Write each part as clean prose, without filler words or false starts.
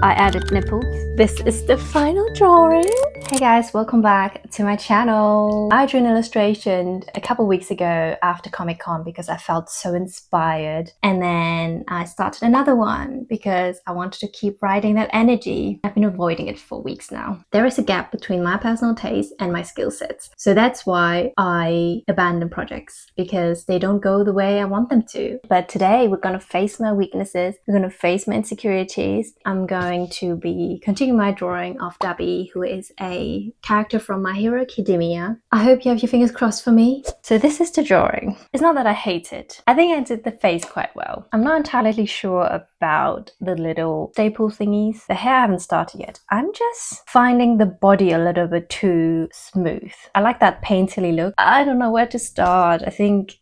I added nipples. This is the final drawing. Hey guys, welcome back to my channel. I drew an illustration a couple weeks ago after Comic-Con because I felt so inspired. And then I started another one because I wanted to keep writing that energy. I've been avoiding it for weeks now. There is a gap between my personal taste and my skill sets. So that's why I abandon projects, because they don't go the way I want them to. But today we're going to face my weaknesses. We're going to face my insecurities. I'm going to be continuing my drawing of Dabby, who is a character from My Hero Academia. I hope you have your fingers crossed for me. So this is the drawing. It's not that I hate it. I think I did the face quite well. I'm not entirely sure about the little staple thingies. The hair I haven't started yet. I'm just finding the body a little bit too smooth. I like that painterly look. I don't know where to start. I think,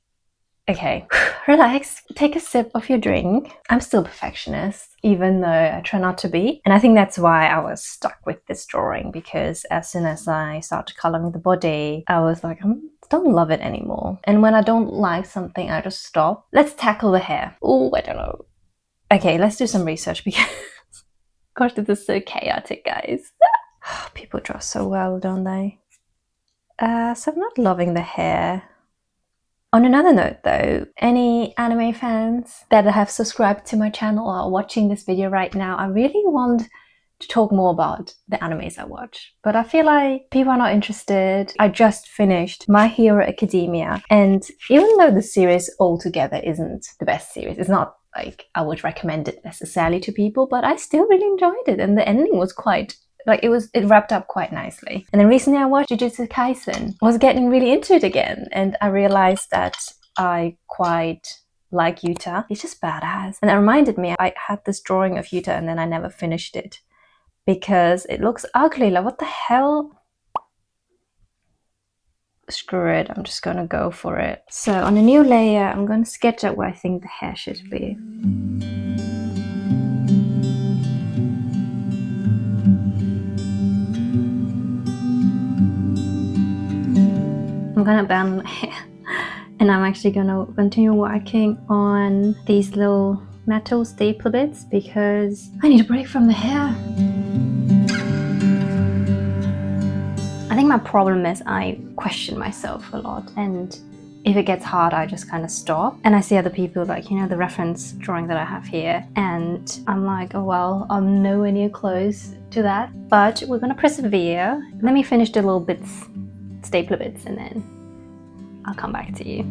okay, relax, take a sip of your drink. I'm still a perfectionist, even though I try not to be. And I think that's why I was stuck with this drawing, because as soon as I started coloring the body, I was like, I don't love it anymore. And when I don't like something, I just stop. Let's tackle the hair. Oh, I don't know. Okay, let's do some research because, gosh, this is so chaotic, guys. People draw so well, don't they? So I'm not loving the hair. On another note though, any anime fans that have subscribed to my channel or are watching this video right now, I really want to talk more about the animes I watch. But I feel like people are not interested. I just finished My Hero Academia, and even though the series altogether isn't the best series, it's not like I would recommend it necessarily to people, but I still really enjoyed it, and the ending was quite it wrapped up quite nicely. And then recently I watched Jujutsu Kaisen. I was getting really into it again, and I realized that I quite like Yuta. He's just badass. And it reminded me, I had this drawing of Yuta and then I never finished it because it looks ugly. Like, what the hell? Screw it, I'm just gonna go for it. So on a new layer, I'm gonna sketch out where I think the hair should be. I'm gonna abandon my hair, and I'm actually gonna continue working on these little metal staple bits because I need a break from the hair. I think my problem is I question myself a lot, and if it gets hard, I just kind of stop. And I see other people, like, you know, the reference drawing that I have here, and I'm like, oh well, I'm nowhere near close to that, but we're gonna persevere. Let me finish the little bits, stapler bits, and then I'll come back to you.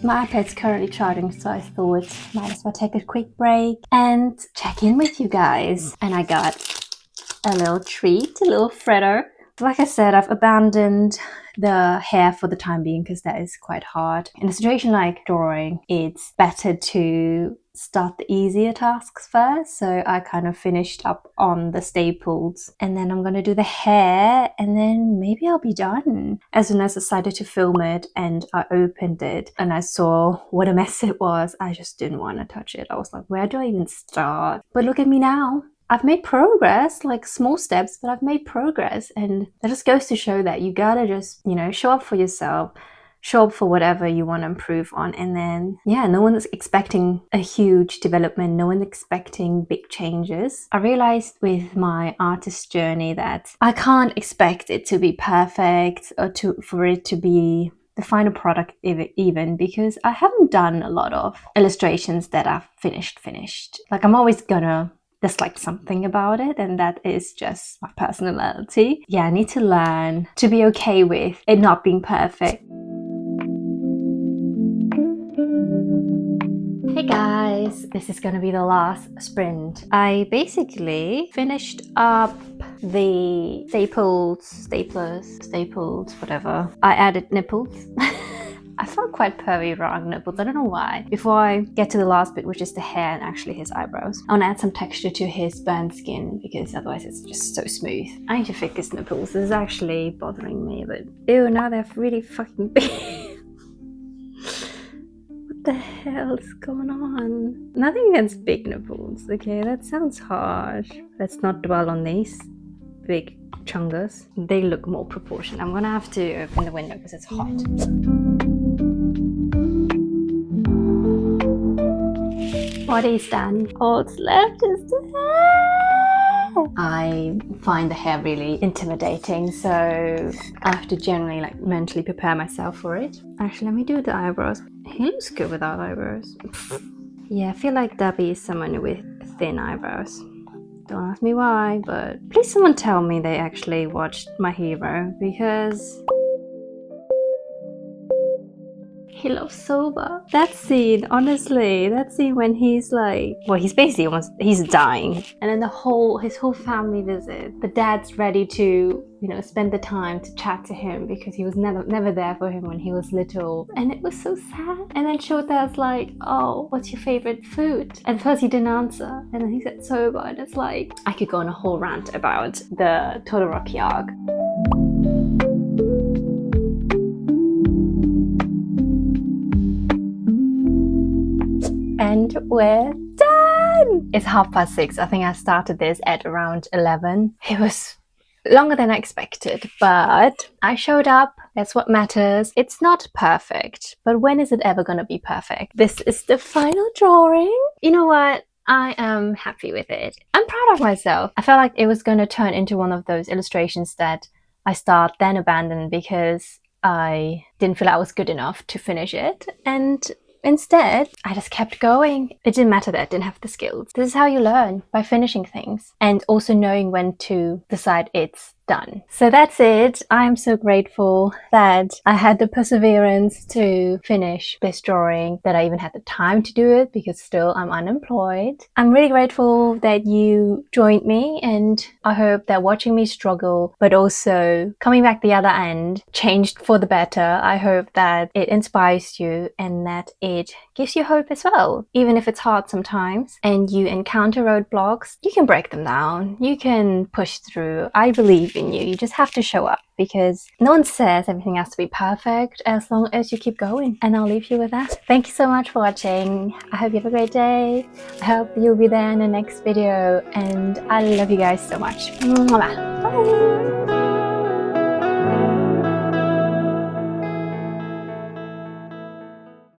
My iPad's currently charging, so I thought might as well take a quick break and check in with you guys. And I got a little treat, a little fritter. Like I said, I've abandoned the hair for the time being because that is quite hard. In a situation like drawing, it's better to start the easier tasks first. So I kind of finished up on the staples, and then I'm gonna do the hair, and then maybe I'll be done. As soon as I decided to film it and I opened it and I saw what a mess it was, I just didn't want to touch it. I was like, where do I even start? But look at me now. I've made progress, like small steps, but I've made progress. And that just goes to show that you gotta just, you know, show up for yourself, show up for whatever you want to improve on. And then, yeah, no one's expecting a huge development. No one's expecting big changes. I realized with my artist journey that I can't expect it to be perfect or for it to be the final product even, because I haven't done a lot of illustrations that I've finished. Like, I'm always gonna dislike something about it, and that is just my personality. Yeah, I need to learn to be okay with it not being perfect. Hey guys, this is gonna be the last sprint. I basically finished up the staples, whatever. I added nipples. I felt quite pervy around nipples, I don't know why. Before I get to the last bit, which is the hair and actually his eyebrows, I want to add some texture to his burnt skin because otherwise it's just so smooth. I need to fix his nipples. This is actually bothering me, but ew, now they're really fucking big. What the hell is going on? Nothing against big nipples, okay? That sounds harsh. Let's not dwell on these big chungus. They look more proportioned. I'm gonna have to open the window because it's hot. body's done. All that's left is the hair. I find the hair really intimidating, so I have to generally like mentally prepare myself for it. Actually, let me do the eyebrows. He looks good without eyebrows. Yeah, I feel like Debbie is someone with thin eyebrows. Don't ask me why, but please someone tell me they actually watched My Hero, because he loves Soba. That scene, honestly, that scene when he's like, well, he's basically almost, he's dying. And then his whole family visit. The dad's ready to, spend the time to chat to him because he was never there for him when he was little. And it was so sad. And then Shota's like, oh, what's your favorite food? And first he didn't answer. And then he said Soba. And it's like, I could go on a whole rant about the Todoroki arc. And we're done! It's 6:30. I think I started this at around 11. It was longer than I expected, but I showed up. That's what matters. It's not perfect, but when is it ever gonna be perfect? This is the final drawing. You know what? I am happy with it. I'm proud of myself. I felt like it was gonna turn into one of those illustrations that I start then abandon because I didn't feel I was good enough to finish it, and instead, I just kept going. It didn't matter that I didn't have the skills. This is how you learn, by finishing things and also knowing when to decide it's done. So that's it. I'm so grateful that I had the perseverance to finish this drawing, that I even had the time to do it because still I'm unemployed. I'm really grateful that you joined me, and I hope that watching me struggle but also coming back the other end changed for the better. I hope that it inspires you and that it gives you hope as well. Even if it's hard sometimes and you encounter roadblocks, you can break them down. You can push through. I believe in you. You just have to show up, because no one says everything has to be perfect as long as you keep going. And I'll leave you with that. Thank you so much for watching. I hope you have a great day. I hope you'll be there in the next video, and I love you guys so much. Bye.